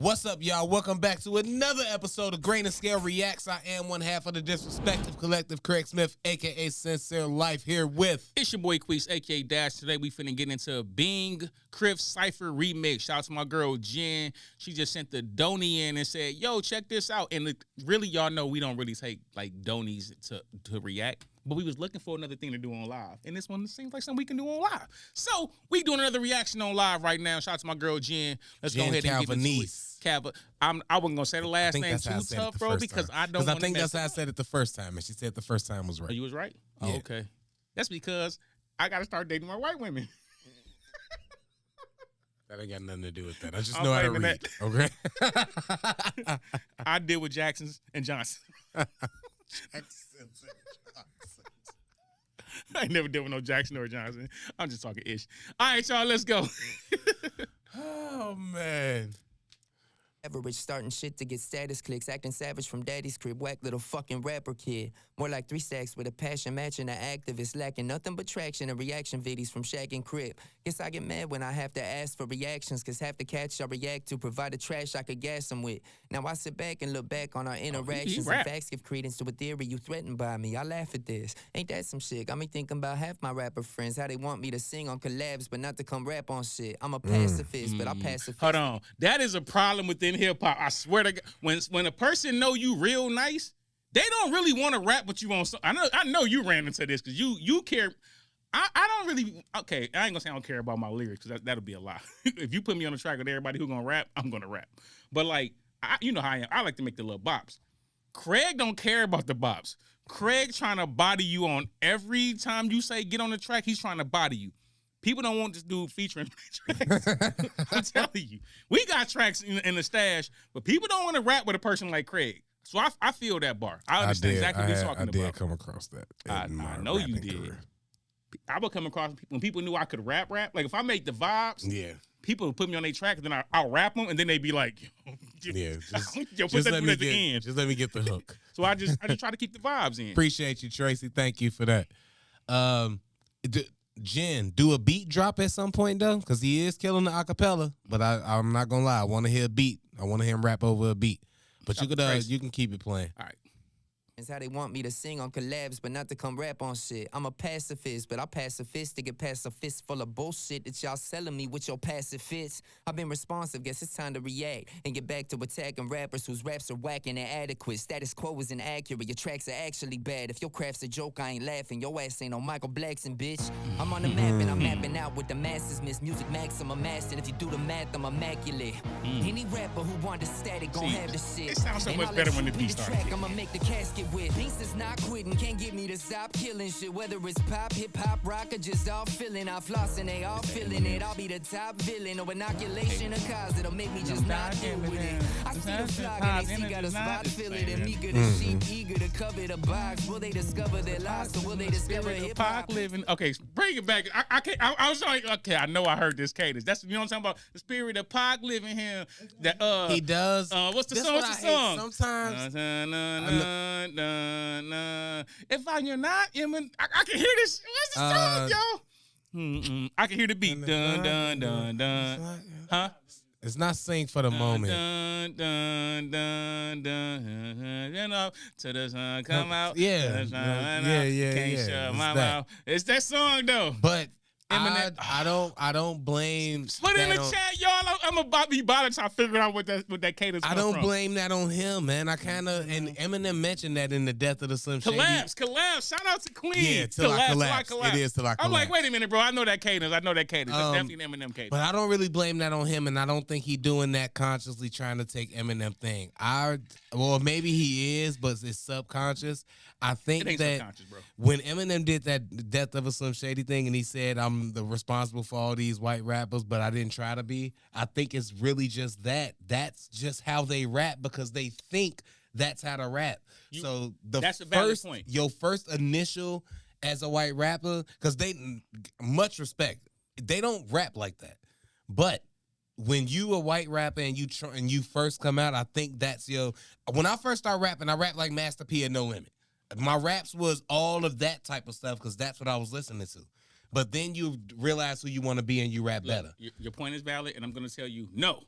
What's up, y'all? Welcome back to another episode of Grain and Scale Reacts. I am one half of the Disrespective Collective, Craig Smith, a.k.a. Sincere Life, here with... It's your boy Quis, a.k.a. Dash. Today we finna get into Bing, Crypt, Cypher remix. Shout out to my girl, Jen. She just sent the Donnie in and said, yo, check this out. And really, y'all know we don't really take, like, Donies to react. But we was looking for another thing to do on live. And this one seems like something we can do on live. So we doing another reaction on live right now. Shout out to my girl, Jen. Let's go ahead and get into it. I wasn't gonna say the last name too tough, bro, because I don't. I think that's how I said it the first time, and she said the first time was right. Oh, you was right. Yeah. Oh, okay. That's because I gotta start dating more white women. That ain't got nothing to do with that. I just know how to read. Okay. I deal with Jacksons and Johnson. I ain't never dealt with no Jackson or Johnson. I'm just talking ish. All right, y'all, let's go. Oh man. Average starting shit to get status clicks, acting savage from daddy's crib, whack little fucking rapper kid. More like 3 stacks with a passion matching an activist, lacking nothing but traction and reaction videos from Shaq and Crypt. Guess I get mad when I have to ask for reactions, cause half the cats I react to provide the trash I could gas them with. Now I sit back and look back on our interactions and facts give credence to a theory you threatened by me. I laugh at this. Ain't that some shit? Got me thinking about half my rapper friends, how they want me to sing on collabs but not to come rap on shit. I'm a pacifist, but I pacifist. Hold on. That is a problem within hip-hop. I swear to God, when a person know you real nice, they don't really want to rap with you on. I know you ran into this because you care. I don't really. Okay, I ain't gonna say I don't care about my lyrics because that'll be a lie. If you put me on the track with everybody who gonna rap, I'm gonna rap. But like, you know how I am. I like to make the little bops. Craig don't care about the bops. Craig trying to body you on every time you say get on the track. He's trying to body you. People don't want this dude featuring tracks. I'm telling you. We got tracks in the stash, but people don't want to rap with a person like Craig. So I feel that bar. I understand exactly what he's talking about. I did come across that. I know you did. Career. I would come across when people knew I could rap. Like if I make the vibes, yeah. People would put me on their track, and then I'll rap them, and then they be like, yeah, put that at the end. Just let me get the hook. So I just try to keep the vibes in. Appreciate you, Tracy. Thank you for that. Jen, do a beat drop at some point though, because he is killing the acapella. But I'm not gonna lie, I want to hear a beat. I want to hear him rap over a beat. But you can keep it playing. All right. It's how they want me to sing on collabs, but not to come rap on shit. I'm a pacifist, but I pacifist to get past a fist full of bullshit that y'all selling me with your passive fits. I've been responsive, guess it's time to react and get back to attacking rappers whose raps are whack and inadequate. Status quo is inaccurate, your tracks are actually bad. If your craft's a joke, I ain't laughing. Your ass ain't no Michael Blackson, bitch. I'm on the map and I'm mapping out with the masses miss. Music maximum master, if you do the math, I'm immaculate. Any rapper who wants static gon' have the shit. It sounds so much better when the beat starts. I'ma make the casket with. Beats is not quitting, can't get me to stop killing shit. Whether it's pop, hip hop, rock, or just all feeling. I floss and they all feeling it. I'll be the top villain or inoculation of cause that'll make me just not deal with it. I see the flock and they see got a spot filling and meager to sheep, eager to cover the box. Will they discover their lives or will they discover hip hop living? Okay, bring it back. I was like, okay, I know I heard this cadence. That's, you know what I'm talking about? The spirit of Pac living here. That he does. What's the song? What's the song? Sometimes. If you're not, I can hear this. What's the song, yo? I can hear the beat. Dun dun dun dun. Huh? It's not sing for the moment. Dun dun dun dun. You know, to the sun come out. Yeah, Can't shut my mouth. It's that song though. But I don't blame. Put it in the chat, y'all. I'm about to be bothered to figure out what that cadence. I don't blame that on him, man. I kind of and Eminem mentioned that in the Death of the Slim Shady. Collapse. Shout out to Quis. Yeah, till I collapse. It is till I collapse. I'm like, wait a minute, bro. I know that cadence. That's definitely an Eminem cadence. But I don't really blame that on him, and I don't think he doing that consciously trying to take Eminem thing. Well, maybe he is, but it's subconscious. I think that when Eminem did that Death of a Slim Shady thing, and he said, "I'm the responsible for all these white rappers, but I didn't try to be." I think it's really just that. That's just how they rap because they think that's how to rap. So that's a valid point. Your first initial as a white rapper, because they much respect, they don't rap like that. But when you a white rapper and you first come out, I think that's your. When I first started rapping, I rapped like Master P and No Limit. My raps was all of that type of stuff because that's what I was listening to. But then you realize who you want to be and you rap better. Your point is valid, and I'm going to tell you, no.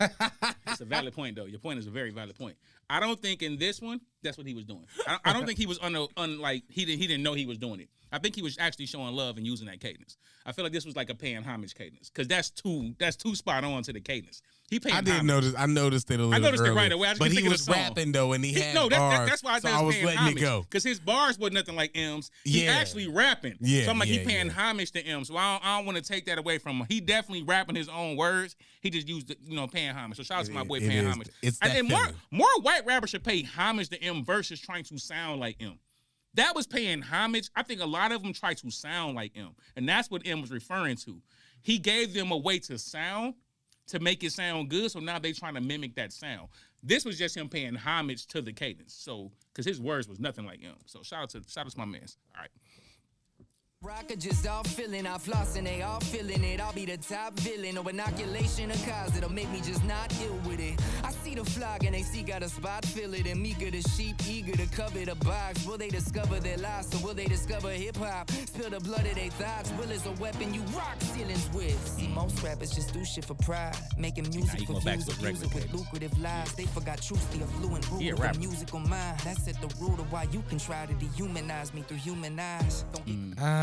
It's a valid point, though. Your point is a very valid point. I don't think in this one that's what he was doing. I don't think he was like he didn't know he was doing it. I think he was actually showing love and using that cadence. I feel like this was like a paying homage cadence because that's too spot on to the cadence. He paying. I didn't notice. I noticed it a little. I noticed earlier, it right away. But he was rapping though, and he had bars. That's why I was letting homage, it go because his bars wasn't nothing like M's. He actually rapping. Yeah, so I'm like he paying homage to M. So I don't want to take that away from him. He definitely rapping his own words. He just used paying homage. So shout out to my boy paying homage. It's that and more white rappers should pay homage to M versus trying to sound like M. That was paying homage. I think a lot of them try to sound like M, and that's what M was referring to. He gave them a way to sound, to make it sound good, so now they trying to mimic that sound. This was just him paying homage to the cadence, so because his words was nothing like M. So shout out to my man. All right. Rocker just all feeling, I flossing, they all feeling it. I'll be the top villain, or inoculation of cause that'll make me just not ill with it. I see the flock and they see got a spot, fill it, and meeker the sheep, eager to cover the box. Will they discover their lies, so will they discover hip-hop? Spill the blood of their thoughts, will is a weapon you rock ceilings with. See, most rappers just do shit for pride, making music for views, abuse it with lucrative lies. They forgot truth, the affluent root of the musical mind. That's at the root of why you can try to dehumanize me through human eyes.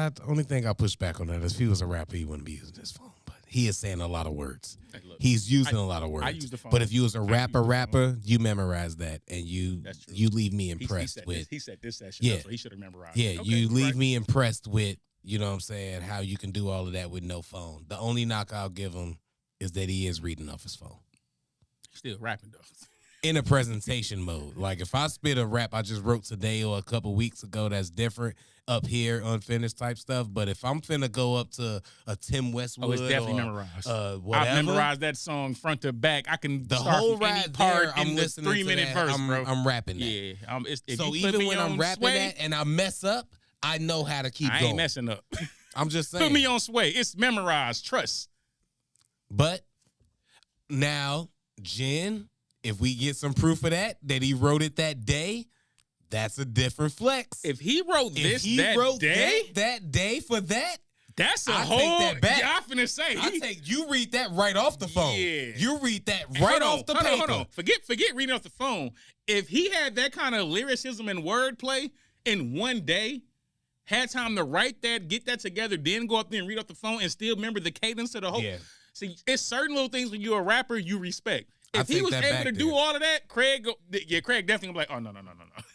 The only thing I push back on that is if he was a rapper, he wouldn't be using his phone. But he is saying a lot of words. Hey, look, He's using a lot of words. I use the phone. But if you was a rapper, you memorize that, and you leave me impressed with. He said this session, so he should have memorized. Yeah, you leave me impressed with, you know what I'm saying, how you can do all of that with no phone. The only knock I'll give him is that he is reading off his phone. Still rapping, though. In a presentation mode. Like if I spit a rap I just wrote today or a couple weeks ago that's different up here, unfinished type stuff. But if I'm finna go up to a Tim Westwood, it's definitely memorized. Whatever, I've memorized that song front to back. I can the start whole from any ride part there, I'm in the listening 3-minute to that. verse, bro. I'm rapping that. Yeah. So even when I'm rapping that and I mess up, I know how to keep going. I ain't messing up. I'm just saying. Put me on Sway. It's memorized. Trust. But now, Jen, if we get some proof of that he wrote it that day, that's a different flex. If he wrote that day for that, that's a I whole. take that back. Yeah, I'm finna say. You read that right off the phone. Yeah. You read that right off the paper. Hold on. Forget reading off the phone. If he had that kind of lyricism and wordplay in one day, had time to write that, get that together, then go up there and read off the phone and still remember the cadence of the whole. Yeah. See, it's certain little things when you're a rapper you respect. If he was able to there. do all of that, Craig definitely be like, oh, no.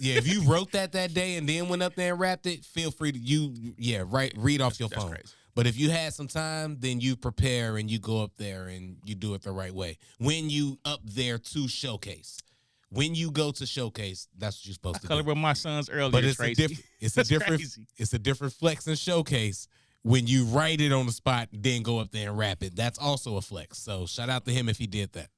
Yeah, if you wrote that day and then went up there and rapped it, feel free to read off your phone. Crazy. But if you had some time, then you prepare and you go up there and you do it the right way. When you up there to showcase. When you go to showcase, that's what you're supposed to do. I colored with my sons earlier, but it's Tracy. It's a different flex and showcase when you write it on the spot, then go up there and rap it. That's also a flex. So shout out to him if he did that.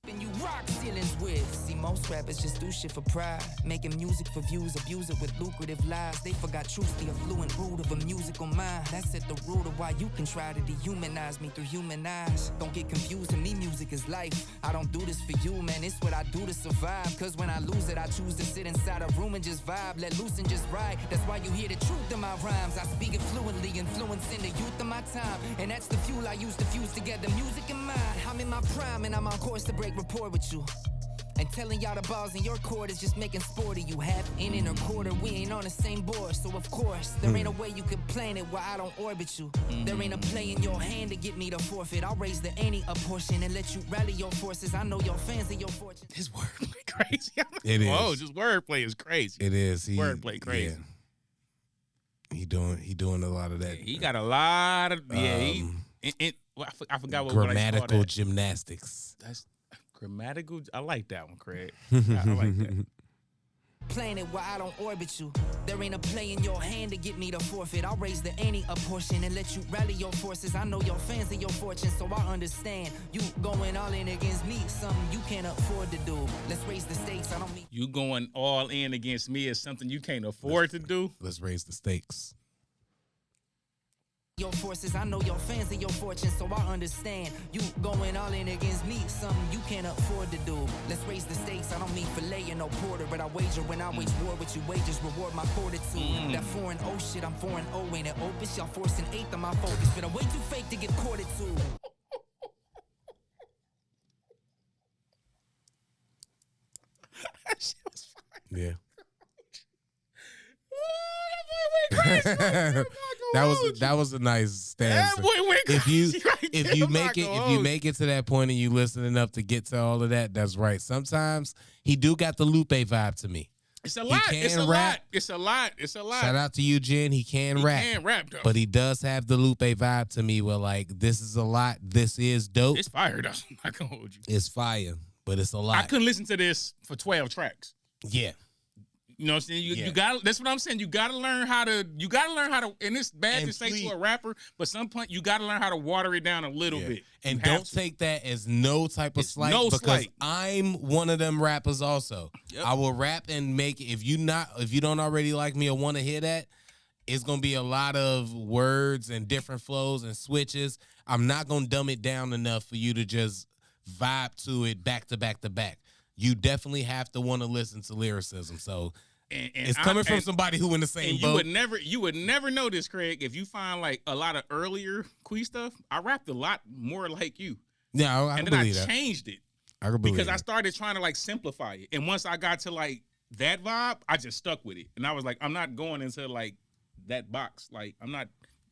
And you rock ceilings with. See, most rappers just do shit for pride, making music for views, abuse it with lucrative lies. They forgot truth, the affluent root of a musical mind. That's at the root of why you can try to dehumanize me through human eyes. Don't get confused, to me music is life. I don't do this for you, man, it's what I do to survive. Cause when I lose it, I choose to sit inside a room and just vibe, let loose and just ride. That's why you hear the truth in my rhymes. I speak it fluently, influencing the youth of my time. And that's the fuel I use to fuse together music and mind. I'm in my prime and I'm on course to break rapport with you. And telling y'all the balls in your court is just making sport of you. Half inning or quarter, we ain't on the same board. So of course, there ain't a way you can plan it while I don't orbit you. There ain't a play in your hand to get me to forfeit. I'll raise the ante a portion and let you rally your forces. I know your fans and your fortune. His wordplay crazy. It is. Whoa, just wordplay is crazy. It is. Wordplay crazy. Yeah. He doing a lot of that. He got a lot of I forgot what grammatical gymnastics. That's grammatical. I like that one, Craig. I like that. Playing it while I don't orbit you. There ain't a play in your hand to get me to forfeit. I'll raise the ante a portion and let you rally your forces. I know your fans and your fortune, so I understand. You going all in against me, something you can't afford to do. Let's raise the stakes. I don't mean you going all in against me is something you can't afford to do. Let's raise the stakes. Your forces, I know your fans and your fortune, so I understand. You going all in against me, something you can't afford to do. Let's raise the stakes, I don't mean filet or no porter, but I wager when I wage war with you, wages reward my fortitude. That foreign shit, I'm foreign ain't it opus? Y'all forcing eighth of my focus, but I'm way too fake to get courted to. Yeah. That was a nice stanza. That boy went crazy. If you make it to that point and you listen enough to get to all of that, that's right. Sometimes he do got the Lupe vibe to me. It's a lot. It's a lot. It's a lot. It's a lot. Shout out to you, Jen. He can rap. He can rap though. But he does have the Lupe vibe to me where like this is a lot. This is dope. It's fire though. I'm not gonna hold you. It's fire, but it's a lot. I couldn't listen to this for 12 tracks. Yeah. You know what I'm saying? You got that's what I'm saying. You gotta learn how to and it's bad to say to a rapper, but some point you gotta learn how to water it down a little bit. And don't take that as no type of slight because I'm one of them rappers also. Yep. I will rap and make it. If you don't already like me or want to hear that, it's gonna be a lot of words and different flows and switches. I'm not gonna dumb it down enough for you to just vibe to it back to back to back. You definitely have to want to listen to lyricism. So and it's coming from somebody who in the same boat. You would never know this, Craig, if you find like a lot of earlier Quis stuff. I rapped a lot more like you. Yeah, I and then I changed it. I can believe because I started trying to like simplify it. And once I got to like that vibe, I just stuck with it. And I was like, I'm not going into like that box. Like I'm not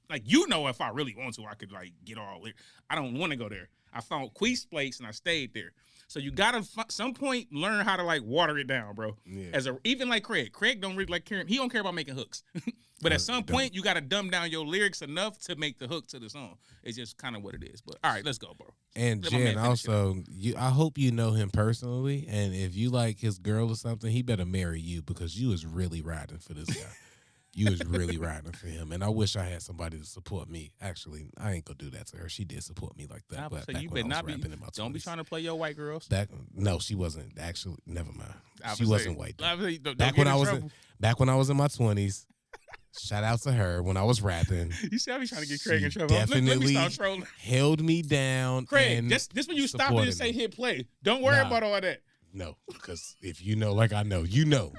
like if I really want to, I could like get all there. I don't want to go there. I found Quis place and I stayed there. So you gotta some point learn how to like water it down, bro. Yeah. Even like Craig don't really like caring. He don't care about making hooks, but at some point you gotta dumb down your lyrics enough to make the hook to the song. It's just kind of what it is. But all right, let's go, bro. And Jen, also, I hope you know him personally, and if you like his girl or something, he better marry you because you is really riding for this guy. You was really riding for him, and I wish I had somebody to support me. Actually, I ain't gonna do that to her. She did support me like that. But so you better not be. Don't be trying to play your white girls. No, she wasn't. Actually, never mind. She wasn't white. Back when I was in my 20s. Shout out to her when I was rapping. You see how he's trying to get Craig in trouble. Definitely let me stop trolling. Held me down. Craig, this when you stop it and say hit play. Don't worry about all that. No, because if you know, like I know,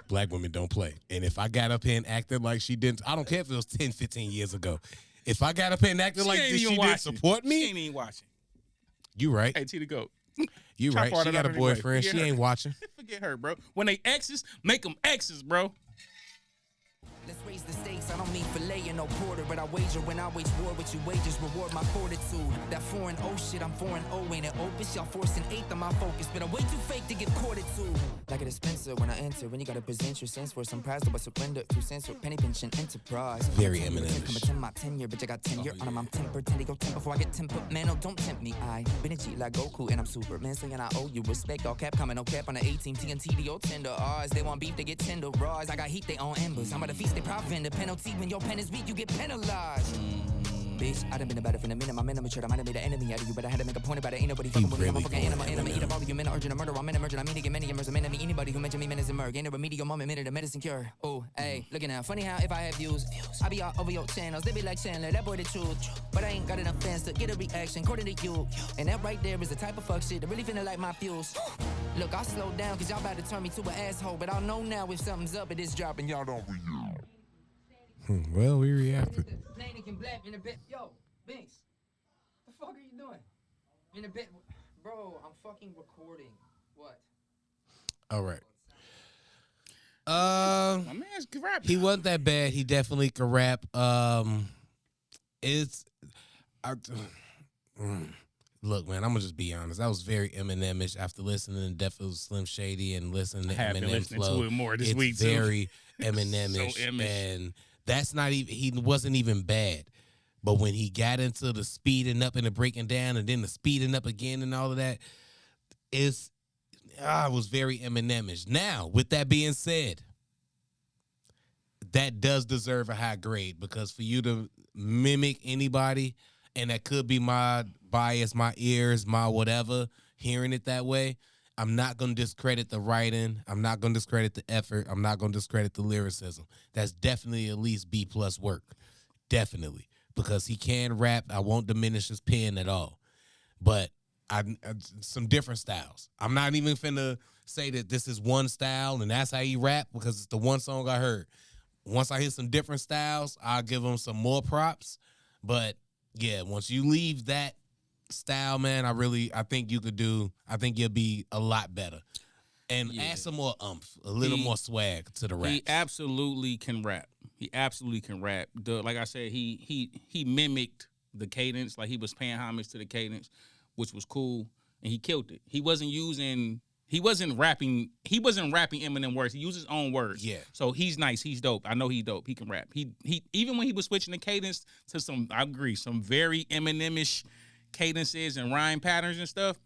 black women don't play. And if I got up here and acted like she didn't, I don't care if it was 10, 15 years ago. If I got up here and acted like this, she didn't support me. She ain't even watching. You right. Hey, T the GOAT. You right. She got a boyfriend. She ain't watching. Forget her, bro. When they exes, make them exes, bro. Let's raise the stakes. I don't mean filet and no porter, but I wager when I wage war with you wages, reward my fortitude. That 4-0 shit, I'm 4-0, ain't it opus? Y'all forcing eighth on my focus, but I'm way too fake to get courted to. Like a dispenser when I enter, when you gotta present your sense for some prize, but surrender 2 cents for penny pinching enterprise. Very Eminem. Come attend my tenure, bitch, I got tenure on them. I'm tempered, tend to go 10 before I get tempered. Man, no, don't tempt me. I been a G like Goku, and I'm Superman, saying I owe you respect. All cap, coming, no cap on the 18 TNT, the old tender R's. They want beef, they get tender Raws. I got heat, they on embers. I'm about to feast, they prop vendor. Penalty when your pen is weak, you get penalized. Bitch, I done been about it for a minute. My man, I'm mature. I might have made an enemy out of you, but I had to make a point about it. Ain't nobody fucking with me. I'm a fucking enemy. Eat up all of you men, urgent a murder. I'm in a merger. I mean to get many members. I'm enemy. Anybody who mention me, men is a murder. Ain't a remedial moment, minute, a medicine cure. Oh, hey, looking out. Funny how if I have views, I be all over your channels. They be like Chandler, that boy the truth. But I ain't got enough fans to get a reaction, according to you. And that right there is the type of fuck shit that really finna like my fuse. Look, I'll slow down, cause y'all about to turn me to an asshole. But I'll know now if something's up, it is dropping. Y'all don't react. Well, we reacted. Yo, Binks, the fuck are you doing? In a bit, bro. I'm fucking recording. What? All right. My man's can rap. He wasn't that bad. He definitely could rap. Look, man, I'm gonna just be honest. I was very Eminem-ish after listening to Death of Slim Shady and listening to Eminem flow. To it more this week too. Very Eminem-ish, and that's not even. He wasn't even bad, but when he got into the speeding up and the breaking down, and then the speeding up again and all of that, it was very Eminem-ish. Now, with that being said, that does deserve a high grade because for you to mimic anybody, and that could be my bias, my ears, my whatever, hearing it that way, I'm not going to discredit the writing. I'm not going to discredit the effort. I'm not going to discredit the lyricism. That's definitely at least B+ work. Definitely. Because he can rap. I won't diminish his pen at all. But some different styles. I'm not even finna say that this is one style and that's how he rap because it's the one song I heard. Once I hear some different styles, I'll give him some more props. But yeah, once you leave that style, man, I think you'll be a lot better. and add some more a little more swag to the rap. He absolutely can rap. He absolutely can rap. Like I said, he mimicked the cadence, like he was paying homage to the cadence, which was cool, and he killed it. He wasn't rapping Eminem words. He used his own words. Yeah. So he's nice. He's dope. I know he's dope. He can rap. He even when he was switching the cadence to some very Eminem-ish cadences and rhyme patterns and stuff,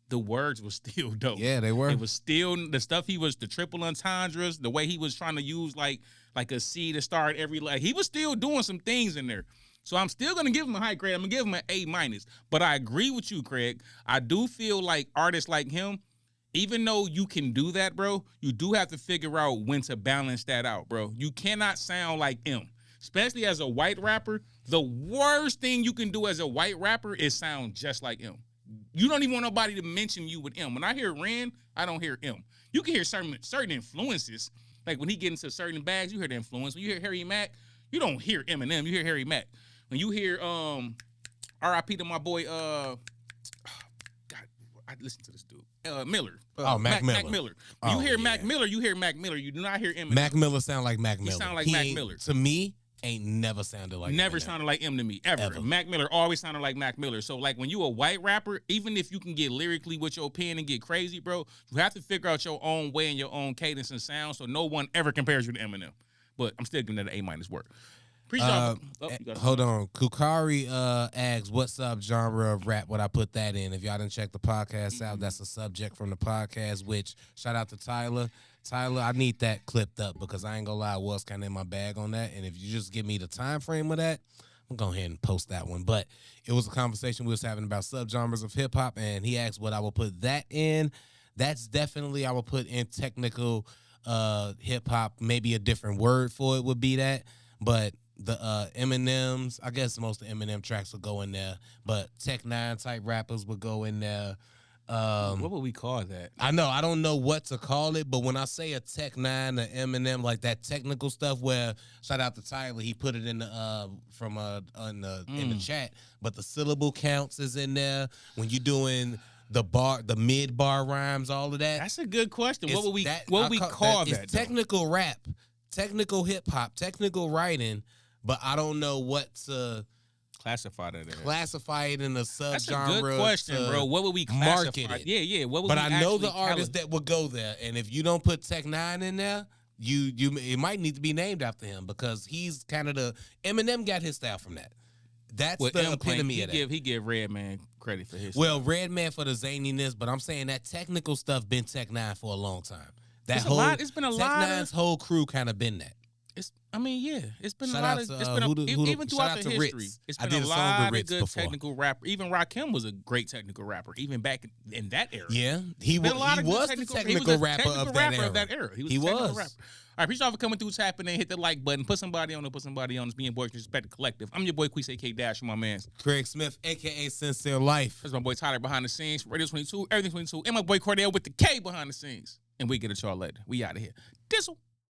the words were still dope. Yeah, they were. It was still the stuff the triple entendres, the way he was trying to use like a C to start every, like he was still doing some things in there. So I'm still gonna give him a high grade. I'm gonna give him an A-. But I agree with you, Craig. I do feel like artists like him, even though you can do that, bro, you do have to figure out when to balance that out, bro. You cannot sound like him. Especially as a white rapper, the worst thing you can do as a white rapper is sound just like him. You don't even want nobody to mention you with him. When I hear Ren, I don't hear him. You can hear certain influences. Like when he get into certain bags, you hear the influence. When you hear Harry Mack, you don't hear Eminem, you hear Harry Mack. When you hear R.I.P. to my boy God, I listen to this dude. Miller. Mac Miller. Mac Miller. When you hear Mac Miller, you hear Mac Miller. You do not hear Eminem. Mac Miller sound like Mac Miller. He sound like Mac Miller. To me, ain't never sounded like Never Eminem. sounded like him to me, ever. Mac Miller always sounded like Mac Miller. So, like, when you a white rapper, even if you can get lyrically with your pen and get crazy, bro, you have to figure out your own way and your own cadence and sound so no one ever compares you to Eminem. But I'm still giving that an A- work. Hold on. Kukari asks, what sub-genre of rap would I put that in? If y'all didn't check the podcast out, that's a subject from the podcast, which, shout out to Tyler. Tyler, I need that clipped up because I ain't gonna lie, I was kind of in my bag on that. And if you just give me the time frame of that, I'm going to go ahead and post that one. But it was a conversation we was having about subgenres of hip-hop, and he asked what I would put that in. That's definitely I would put in technical hip-hop. Maybe a different word for it would be that. But the Eminems, I guess most of Eminem tracks would go in there. But Tech 9 type rappers would go in there. What would we call that? I know. I don't know what to call it, but when I say a Tech 9, a Eminem, like that technical stuff where, shout out to Tyler, he put it in the in the chat, but the syllable counts is in there. When you're doing the mid bar rhymes, all of that. That's a good question. What would we call that? It's technical rap, technical hip hop, technical writing, but I don't know what to classify that as. Classify it in a subgenre. That's a good question, bro. What would we classify? Market it? Yeah. What would but we I know the artists that would go there, and if you don't put Tech 9 in there, it might need to be named after him because he's kind of Eminem got his style from that. That's the epitome of that. He give Redman credit for his. Well, Redman for the zaniness, but I'm saying that technical stuff been Tech 9 for a long time. It's been a lot. Tech 9's whole crew kind of been that. It's been a lot of. Even throughout the history, it's been a lot of good technical rapper. Even Rakim was a great technical rapper, even back in that era. Yeah, he was the technical rapper of that era. He was. Rapper. All right, appreciate y'all for coming through, tapping in, hit the like button, put somebody on. It's BINGX Disrespective Collective. I'm your boy Quis, aka Dash, my man Craig Smith, aka Sincere Life. That's my boy Tyler behind the scenes, Radio 22, Everything 22, and my boy Cordell with the K behind the scenes. And we get it y'all later. We out of here. Dizzle.